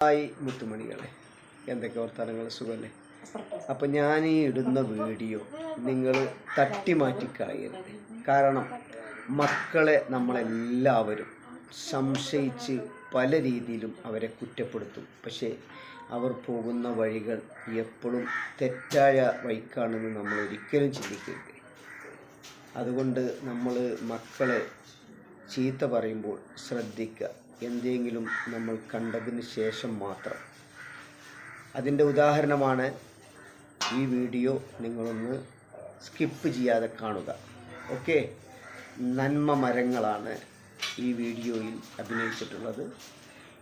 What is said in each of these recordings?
Hi മുത്തുമണികളെ, എന്തൊക്കെ വർത്തമാനങ്ങൾ, സുഖമല്ലേ? അപ്പം ഞാൻ ഈ ഇടുന്ന വീഡിയോ നിങ്ങൾ തട്ടിമാറ്റിക്കളയരുത്. കാരണം മക്കളെ നമ്മളെല്ലാവരും സംശയിച്ച് പല രീതിയിലും അവരെ കുറ്റപ്പെടുത്തും. പക്ഷേ അവർ പോകുന്ന വഴികൾ എപ്പോഴും തെറ്റായ വഴിക്കാണെന്ന് നമ്മൾ ഒരിക്കലും ചിന്തിക്കരുത്. അതുകൊണ്ട് നമ്മൾ മക്കളെ ചീത്ത പറയുമ്പോൾ ശ്രദ്ധിക്കുക. എന്തെങ്കിലും നമ്മൾ കണ്ടതിന് ശേഷം മാത്രം. അതിൻ്റെ ഉദാഹരണമാണ് ഈ വീഡിയോ. നിങ്ങളൊന്ന് സ്കിപ്പ് ചെയ്യാതെ കാണുക. ഓക്കെ, നന്മ മരങ്ങളാണ് ഈ വീഡിയോയിൽ അഭിനയിച്ചിട്ടുള്ളത്.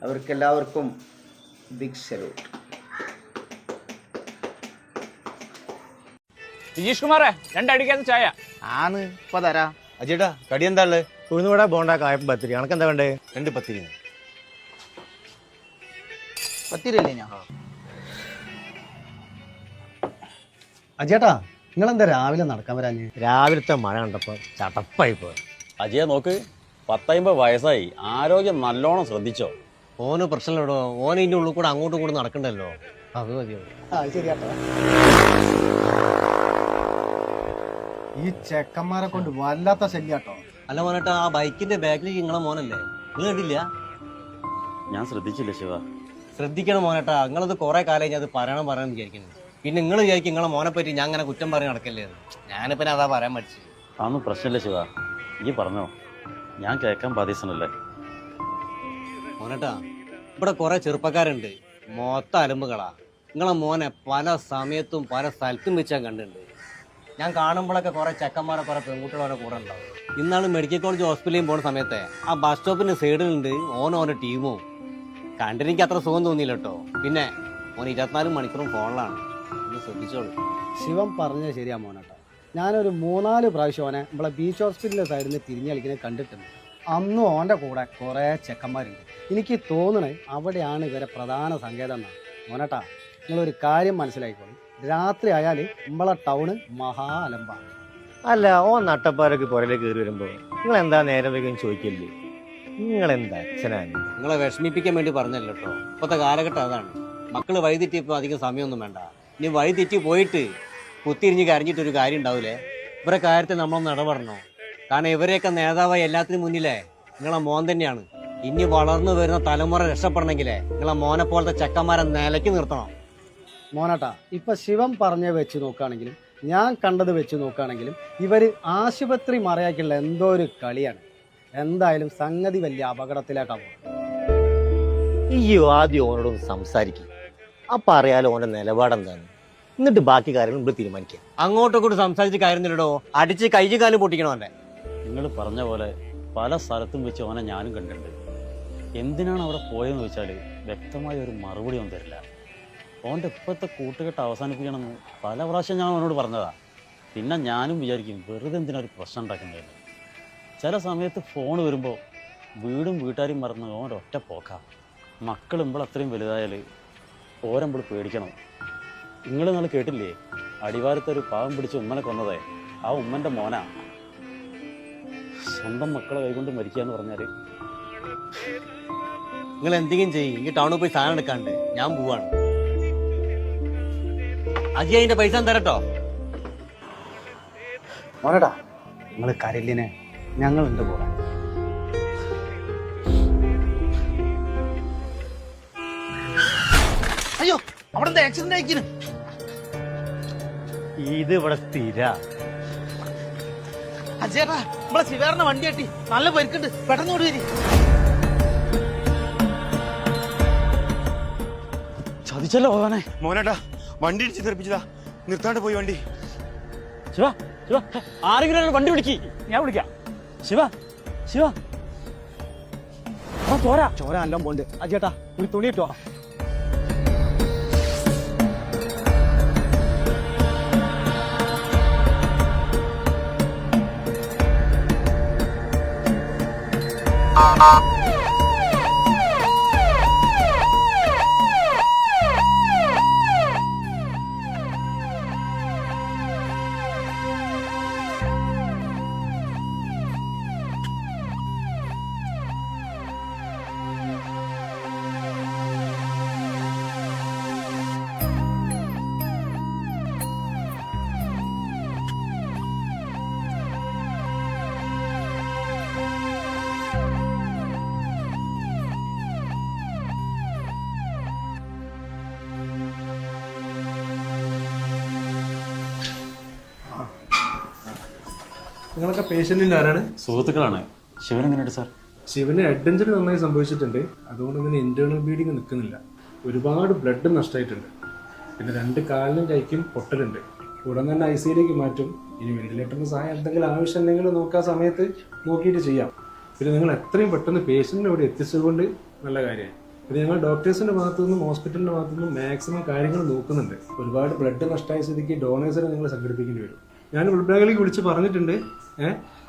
അവർക്കെല്ലാവർക്കും ബിഗ് സല്യൂട്ട്. വിജീഷ് കുമാറേ, രണ്ടടിക്കാത്ത ചായ ആന്ന് ഇപ്പൊ തരാ. അജേട്ടാ, കടി എന്താ ഉള്ളത്? ഉഴുന്നുകൂടെ ബോണ്ട കായപ്പം പത്തിരി. കണക്ക് എന്താ വേണ്ടേ? 2 പത്തിരി. പത്തിരിയല്ലേ ഞാൻ? അജേട്ടാ, നിങ്ങളെന്താ രാവിലെ നടക്കാൻ വരാഞ്ഞ്? രാവിലത്തെ മഴ കണ്ടപ്പോ ചടപ്പായി പോയി. അജയ നോക്ക്, 10-50 വയസ്സായി, ആരോഗ്യം നല്ലോണം ശ്രദ്ധിച്ചോ. ഓന് പ്രശ്നമില്ലടോ. ഓന് ഇതിന്റെ ഉള്ളിൽ കൂടെ അങ്ങോട്ടും കൂടെ നടക്കണ്ടല്ലോ. അത് മതിയോ? ശരിയാട്ടോ. ഈ ചെക്കന്മാരെ കൊണ്ട് വല്ലാത്ത ശല്യാട്ടോ. അല്ല മോനേട്ടാ, ആ ബൈക്കിന്റെ ബാക്കിലേക്ക് നിങ്ങളെ മോനല്ലേ? നിങ്ങൾ കണ്ടില്ല? ഞാൻ ശ്രദ്ധിച്ചില്ല ശിവ. ശ്രദ്ധിക്കണം മോനേട്ടാ. നിങ്ങളത് കുറെ കാലം ഞാൻ അത് പറയണം വിചാരിക്കുന്നു. പിന്നെ നിങ്ങൾ വിചാരിക്കും നിങ്ങളെ മോനെ പറ്റി ഞാൻ അങ്ങനെ കുറ്റം പറഞ്ഞ് നടക്കല്ലേ? ഞാനിപ്പോ അതാ പറയാൻ പഠിച്ചു. അതൊന്നും പ്രശ്നമില്ല ശിവ, ഈ പറഞ്ഞോ, ഞാൻ കേൾക്കാൻ ബാധ്യസ്ഥനല്ലേ. മോനേട്ടാ, ഇവിടെ കുറെ ചെറുപ്പക്കാരുണ്ട്, മൊത്തം അലമ്പുകളാ. നിങ്ങളെ മോനെ പല സമയത്തും പല സ്ഥലത്തും വെച്ച് ഞാൻ കണ്ടിട്ടുണ്ട്. ഞാൻ കാണുമ്പോഴൊക്കെ കുറെ ചെക്കന്മാരെ കുറെ പെൺകുട്ടികളെ കൂടെ ഉണ്ടാവും. ഇന്നാണ് മെഡിക്കൽ കോളേജ് ഹോസ്പിറ്റലിൽ പോകുന്ന സമയത്തെ ആ ബസ് സ്റ്റോപ്പിന്റെ സൈഡിലുണ്ട് ഓനോന്റെ ടീമും. കണ്ടിനെനിക്ക് അത്ര സുഖം തോന്നിയില്ല കേട്ടോ. പിന്നെ ഓൻ 24 മണിക്കൂറും ഫോണിലാണ്. ഒന്ന് ശ്രദ്ധിച്ചോളൂ. ശിവൻ പറഞ്ഞത് ശരിയാ മോനേട്ടാ. ഞാനൊരു 3-4 പ്രാവശ്യം ഓനെ നമ്മളെ ബീച്ച് ഹോസ്പിറ്റലിന്റെ സൈഡിൽ നിന്ന് തിരിഞ്ഞു കളിക്കുന്നത് കണ്ടിട്ടുണ്ട്. അന്നും ഓൻ്റെ കൂടെ കുറേ ചെക്കന്മാരുണ്ട്. എനിക്ക് തോന്നണേ അവിടെയാണ് ഇവരെ പ്രധാന സങ്കേതം എന്നാണ്. മോനേട്ടാ, നിങ്ങളൊരു കാര്യം മനസ്സിലാക്കിക്കോളൂ. രാത്രി ആയാൽ നമ്മളെ ടൗണ് മഹാ അലമ്പാണ്. അല്ല, ഓ നട്ടപ്പാരൊക്കെ പുറയിലേക്ക് കയറി വരുമ്പോ നിങ്ങൾ എന്താ നേരം വൈകും ചോദിക്കല്ലേ? നിങ്ങൾ എന്താ അച്ഛനാണ്? നിങ്ങളെ വിഷമിപ്പിക്കാൻ വേണ്ടി പറഞ്ഞല്ലോ കേട്ടോ. ഇപ്പോഴത്തെ കാലഘട്ടം അതാണ്. മക്കള് വഴിതെറ്റിയപ്പോൾ അധികം സമയമൊന്നും വേണ്ട. ഇനി വഴിതെറ്റി പോയിട്ട് കുത്തിരിഞ്ഞ് കരഞ്ഞിട്ടൊരു കാര്യം ഉണ്ടാവൂലേ? ഇവരെ കാര്യത്തിൽ നമ്മളൊന്ന് ഇടപെടണോ? കാരണം ഇവരെയൊക്കെ നേതാവായി എല്ലാത്തിനും മുന്നിലേ നിങ്ങളെ മോൻ തന്നെയാണ്. ഇനി വളർന്നു വരുന്ന തലമുറ രക്ഷപ്പെടണമെങ്കിലേ നിങ്ങളെ മോനെ പോലത്തെ ചെക്കന്മാരെ നിലയ്ക്ക് നിർത്തണം. മോനേട്ടാ, ഇപ്പൊ ശിവൻ പറഞ്ഞ വെച്ച് നോക്കുകയാണെങ്കിലും ഞാൻ കണ്ടത് വെച്ച് നോക്കുകയാണെങ്കിലും ഇവര് ആശുപത്രി മറയാക്കിയുള്ള എന്തോ ഒരു കളിയാണ്. എന്തായാലും സംഗതി വലിയ അപകടത്തിലേക്കാണ്. ഈ ആദ്യം ഓനോടൊന്ന് സംസാരിക്കും. അപ്പൊ അറിയാലോ ഓന്റെ നിലപാടെന്താണ്. എന്നിട്ട് ബാക്കി കാര്യങ്ങൾ ഇവിടെ തീരുമാനിക്കാം. അങ്ങോട്ടും കൂടി സംസാരിച്ച് കാര്യമില്ലടോ. അടിച്ച് കൈയും കാലും പൊട്ടിക്കണോ അല്ലേ? നിങ്ങൾ പറഞ്ഞ പോലെ പല സ്ഥലത്തും വെച്ച് ഓനെ ഞാനും കണ്ടിട്ടുണ്ട്. എന്തിനാണ് അവിടെ പോയതെന്ന് വെച്ചാൽ വ്യക്തമായ ഒരു മറുപടി ഒന്നും തരില്ല. ഓൻ്റെ ഇപ്പോഴത്തെ കൂട്ടുകെട്ട് അവസാനിപ്പിക്കണമെന്ന് പല പ്രാവശ്യം ഞാൻ അവനോട് പറഞ്ഞതാ. പിന്നെ ഞാനും വിചാരിക്കും വെറുതെ എന്തിനൊരു പ്രശ്നം ഉണ്ടാക്കുന്നതല്ല. ചില സമയത്ത് ഫോൺ വരുമ്പോൾ വീടും വീട്ടുകാരും മറന്ന് ഓൻ്റെ ഒറ്റ പോക്കാം. മക്കൾ ഇപ്പോൾ അത്രയും വലുതായാൽ ഓരമ്പോൾ പേടിക്കണം. നിങ്ങൾ നാളെ കേട്ടില്ലേ, അടിവാരത്തൊരു പാവം പിടിച്ച് ഉമ്മനെ കൊന്നതേ ആ ഉമ്മൻ്റെ മോനാ. സ്വന്തം മക്കളെ കൈകൊണ്ട് മരിക്കുക എന്ന് പറഞ്ഞാൽ നിങ്ങൾ എന്തെങ്കിലും ചെയ്യും. ഈ ടൗണിൽ പോയി സാധനം എടുക്കാണ്ട് ഞാൻ പോവാണ്. അജി അതിന്റെ പൈസ തരട്ടോ. മോനേട്ടാ, നിങ്ങൾ കരലിനെ ഞങ്ങളുണ്ട് കൂടെ. അയ്യോ, അവിടെ എന്താ ആക്സിഡന്റ് ആയിക്കുന്നു? ഇത് ഇവിടെ സ്ഥിര. അജേട്ടാ, നമ്മളെ ശിവേറിന്റെ വണ്ടി കെട്ടി നല്ല പരിക്കുണ്ട്, പെട്ടെന്ന് ഓടി വരി. ചതിച്ചല്ലോ ഓനെ. മോനേട്ടാ, വണ്ടി ഇടിച്ച് തെറിപ്പിച്ചതാ. നിർത്താണ്ട് പോയി വണ്ടി. ശിവ, ശിവ, ആരെങ്കിലും വണ്ടി പിടിക്ക്, ഞാൻ വിളിക്കാം. ശിവ, ശിവ, പോരാ. ചോര എല്ലാം പോണ്ട്. അജേട്ടാ, ഒരു തുണി ഇട്ടോ. നിങ്ങളൊക്കെ പേഷ്യന്റിന്റെ ആരാണ്? സുഹൃത്തുക്കളാണ്. ശിവൻ എങ്ങനെയുണ്ട് സാർ? ശിവന് ഹെഡ് ഇഞ്ചുറി നന്നായി സംഭവിച്ചിട്ടുണ്ട്. അതുകൊണ്ട് ഇതിന് ഇന്റേണൽ ബ്ലീഡിങ് നിൽക്കുന്നില്ല. ഒരുപാട് ബ്ലഡ് നഷ്ടമായിട്ടുണ്ട്. പിന്നെ 2 കാലിനും കൈക്കും പൊട്ടലുണ്ട്. ഉടൻ തന്നെ ICUലേക്ക് മാറ്റും. ഇനി വെന്റിലേറ്ററിന് സഹായം എന്തെങ്കിലും ആവശ്യമുണ്ടെങ്കിൽ നോക്കാൻ സമയത്ത് നോക്കിയിട്ട് ചെയ്യാം. പിന്നെ നിങ്ങൾ എത്രയും പെട്ടെന്ന് പേഷ്യന്റിനെ ഇവിടെ എത്തിച്ചതുകൊണ്ട് നല്ല കാര്യമായി. പിന്നെ ഞങ്ങൾ ഡോക്ടേഴ്സിന്റെ ഭാഗത്തു നിന്നും ഹോസ്പിറ്റലിന്റെ ഭാഗത്തു നിന്നും മാക്സിമം കാര്യങ്ങൾ നോക്കുന്നുണ്ട്. ഒരുപാട് ബ്ലഡ് നഷ്ടമായ സ്ഥിതിക്ക് ഡോണേഴ്സിനെ നിങ്ങൾ സംഘടിപ്പിക്കേണ്ടി വരും. ഞാൻ ബ്ലഡ് ബാങ്കിലേക്ക് വിളിച്ച് പറഞ്ഞിട്ടുണ്ട്.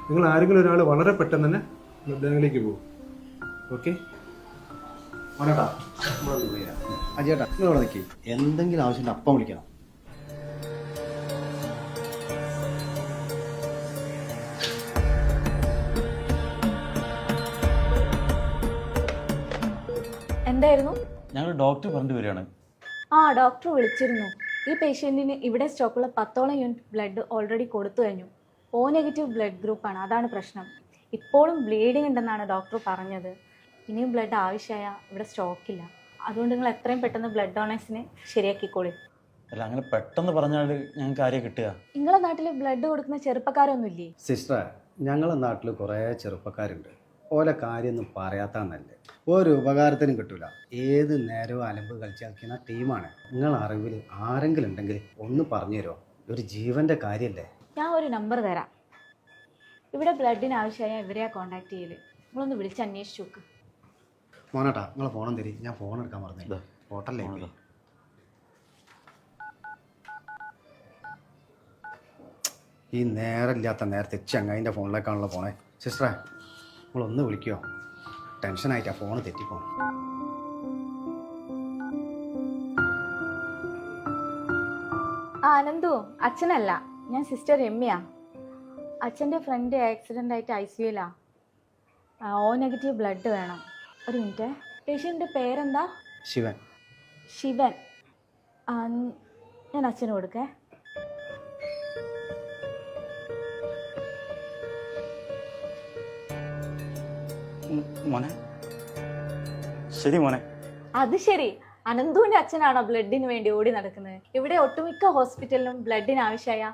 നിങ്ങൾ ആരെങ്കിലും ഒരാൾ വളരെ പെട്ടെന്ന് തന്നെ ബ്ലഡ് ബാങ്കിലേക്ക് പോകും. ഓക്കെ? അജേട്ടാ നിങ്ങൾ ഇവിടെ നിൽക്കി. എന്തെങ്കിലും ആവശ്യമുണ്ട് അപ്പം വിളിക്കണം. എന്തായിരുന്നു? ഞങ്ങൾ ഡോക്ടർ പറഞ്ഞിട്ട് വരികയാണ്. ഡോക്ടർ വിളിച്ചിരുന്നു. ഈ പേഷ്യൻറ്റിന് ഇവിടെ സ്റ്റോക്കുള്ള 10ഓളം യൂണിറ്റ് ബ്ലഡ് ഓൾറെഡി കൊടുത്തു കഴിഞ്ഞു. O നെഗറ്റീവ് ബ്ലഡ് ഗ്രൂപ്പാണ്. അതാണ് പ്രശ്നം. ഇപ്പോഴും ബ്ലീഡിങ് ഉണ്ടെന്നാണ് ഡോക്ടർ പറഞ്ഞത്. ഇനിയും ബ്ലഡ് ആവശ്യമായ ഇവിടെ സ്റ്റോക്കില്ല. അതുകൊണ്ട് നിങ്ങൾ എത്രയും പെട്ടെന്ന് ബ്ലഡ് ഡൊണേഴ്സിനെ ശരിയാക്കിക്കോളി. അല്ല, അങ്ങനെ പെട്ടെന്ന് പറഞ്ഞാൽ ഞങ്ങൾക്ക് ആരെയാണ് കിട്ടുക? നിങ്ങളെ നാട്ടിൽ ബ്ലഡ് കൊടുക്കുന്ന ചെറുപ്പക്കാരൊന്നുമില്ലേ? സിസ്റ്ററെ, ഞങ്ങളെ നാട്ടിൽ കുറേ ചെറുപ്പക്കാരുണ്ട്. ഓലെ കാര്യമൊന്നും പറയാത്തന്നല്ലേ. ഒരു ഉപകാരത്തിനും കിട്ടൂല. ഏത് നേരവും അലമ്പ് കളിച്ചാക്കുന്ന ടീമാണ്. നിങ്ങൾ അറിവിൽ ആരെങ്കിലും ഉണ്ടെങ്കിൽ ഒന്ന് പറഞ്ഞു തരുമോ? ഒരു ജീവന്റെ കാര്യമല്ലേ. ഞാൻ ഒരു നമ്പർ തരാം. ഇവിടെ ബ്ലഡിന് ആവശ്യമായ ഇവരെയാ കോൺടാക്ട് ചെയ്യല്. നിങ്ങളൊന്ന് വിളിച്ച് അന്വേഷിച്ച് നോക്ക്. മോനേട്ടാ നിങ്ങൾ ഫോണും തരി. ഞാൻ ഫോൺ എടുക്കാൻ പറഞ്ഞില്ല. ഹോട്ടലിലേ ഈ നേരമില്ലാത്ത നേരത്തെ ചങ്ങായിൻ്റെ ഫോണിലേക്കാണല്ലോ പോണേ. സിസ്റ്ററെ നിങ്ങളൊന്ന് വിളിക്കുമോ? ടെൻഷനായിട്ടാ ഫോണ് തെറ്റിപ്പോണം. അനന്തു അച്ഛനല്ല, ഞാൻ സിസ്റ്റർ രമ്യ. അച്ഛൻ്റെ ഫ്രണ്ട് ആക്സിഡൻ്റ് ആയിട്ട് ICUലാ. O നെഗറ്റീവ് ബ്ലഡ് വേണം. ഒരു മിനിറ്റ്. പേഷ്യൻ്റെ പേരെന്താ? ശിവൻ. ശിവൻ. ഞാൻ അച്ഛന് കൊടുക്കേ. മോനെ, ശരി മോനെ. അത് ശരി. അനന്തുവിൻ്റെ അച്ഛനാണോ ബ്ലഡിന് വേണ്ടി ഓടി നടക്കുന്നത്? ഇവിടെ ഒട്ടുമിക്ക ഹോസ്പിറ്റലിലും ബ്ലഡിന് ആവശ്യമായ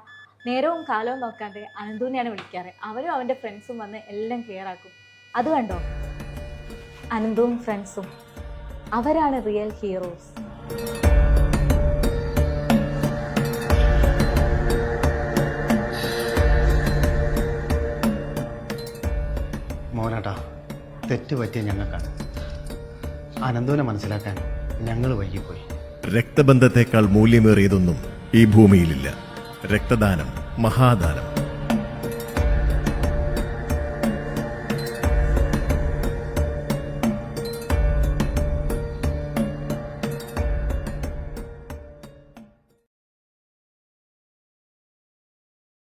നേരവും കാലവും നോക്കാണ്ട് അനന്തുവിനെയാണ് വിളിക്കാറ്. അവരും അവൻ്റെ ഫ്രണ്ട്സും വന്ന് എല്ലാം ക്ലിയർ ആക്കും. അത് കണ്ടോ, അനന്തുവും ഫ്രണ്ട്സും അവരാണ് റിയൽ ഹീറോസ്. മോനേട്ടാ, തെറ്റ് പറ്റിയ ഞങ്ങൾക്കാണ്. അനന്തുവിനെ മനസ്സിലാക്കാൻ ഞങ്ങൾ വൈകിപ്പോയി. രക്തബന്ധത്തെക്കാൾ മൂല്യമേറിയതൊന്നും ഈ ഭൂമിയിലില്ല. രക്തദാനം മഹാദാനം.